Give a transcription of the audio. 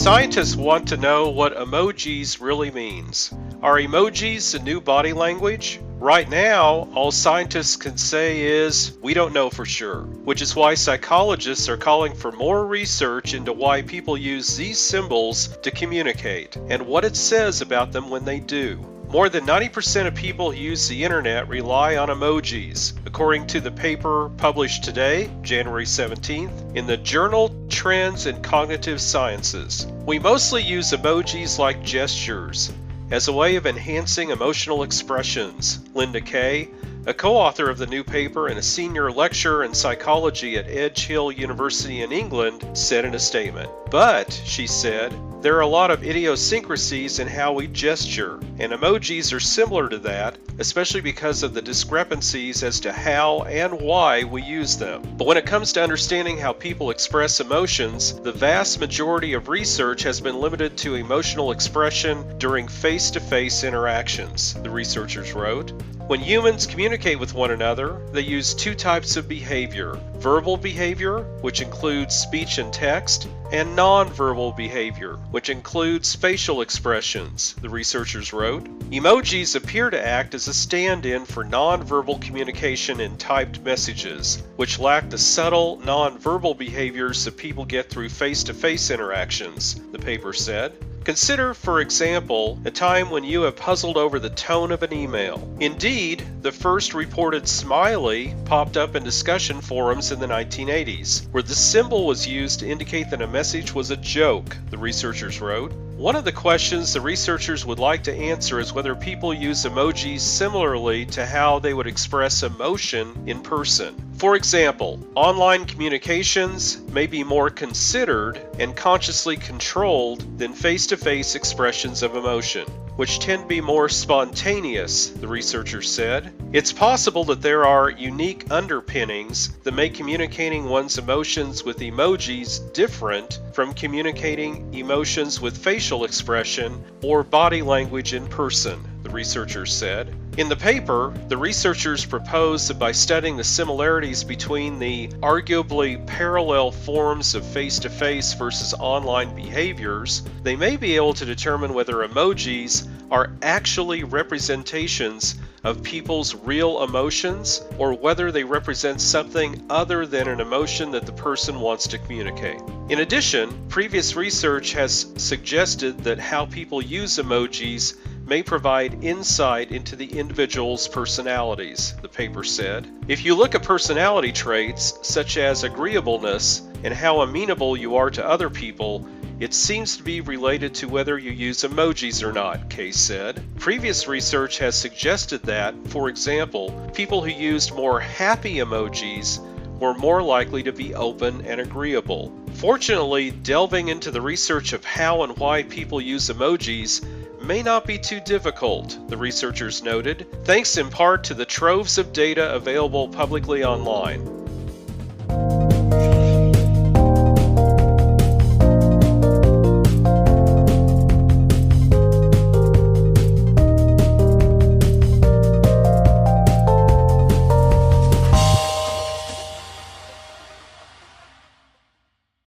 Scientists want to know what emojis really means. Are emojis the new body language? Right now, all scientists can say is, we don't know for sure, which is why psychologists are calling for more research into why people use these symbols to communicate, and what it says about them when they do. More than 90% of people who use the internet rely on emojis, according to the paper published today, January 17th, in the journal Trends in Cognitive Sciences. We mostly use emojis like gestures as a way of enhancing emotional expressions, Linda Kay, a co-author of the new paper and a senior lecturer in psychology at Edge Hill University in England, said in a statement. But, she said, there are a lot of idiosyncrasies in how we gesture, and emojis are similar to that, especially because of the discrepancies as to how and why we use them. But when it comes to understanding how people express emotions, the vast majority of research has been limited to emotional expression during face-to-face interactions, the researchers wrote. When humans communicate with one another, they use two types of behavior: verbal behavior, which includes speech and text, and non-verbal behavior, which includes facial expressions, the researchers wrote. Emojis appear to act as a stand-in for non-verbal communication in typed messages, which lack the subtle non-verbal behaviors that people get through face-to-face interactions, the paper said. Consider, for example, a time when you have puzzled over the tone of an email. Indeed, the first reported smiley popped up in discussion forums in the 1980s, where the symbol was used to indicate that a message was a joke, the researchers wrote. One of the questions the researchers would like to answer is whether people use emojis similarly to how they would express emotion in person. For example, online communications may be more considered and consciously controlled than face-to-face expressions of emotion, which tend to be more spontaneous, the researchers said. It's possible that there are unique underpinnings that make communicating one's emotions with emojis different from communicating emotions with facial expression or body language in person, the researchers said. In the paper, the researchers proposed that by studying the similarities between the arguably parallel forms of face-to-face versus online behaviors, they may be able to determine whether emojis are actually representations of people's real emotions or whether they represent something other than an emotion that the person wants to communicate. In addition, previous research has suggested that how people use emojis may provide insight into the individual's personalities, the paper said. If you look at personality traits such as agreeableness and how amenable you are to other people, it seems to be related to whether you use emojis or not, Kay said. Previous research has suggested that, for example, people who used more happy emojis were more likely to be open and agreeable. Fortunately, delving into the research of how and why people use emojis may not be too difficult, the researchers noted, thanks in part to the troves of data available publicly online.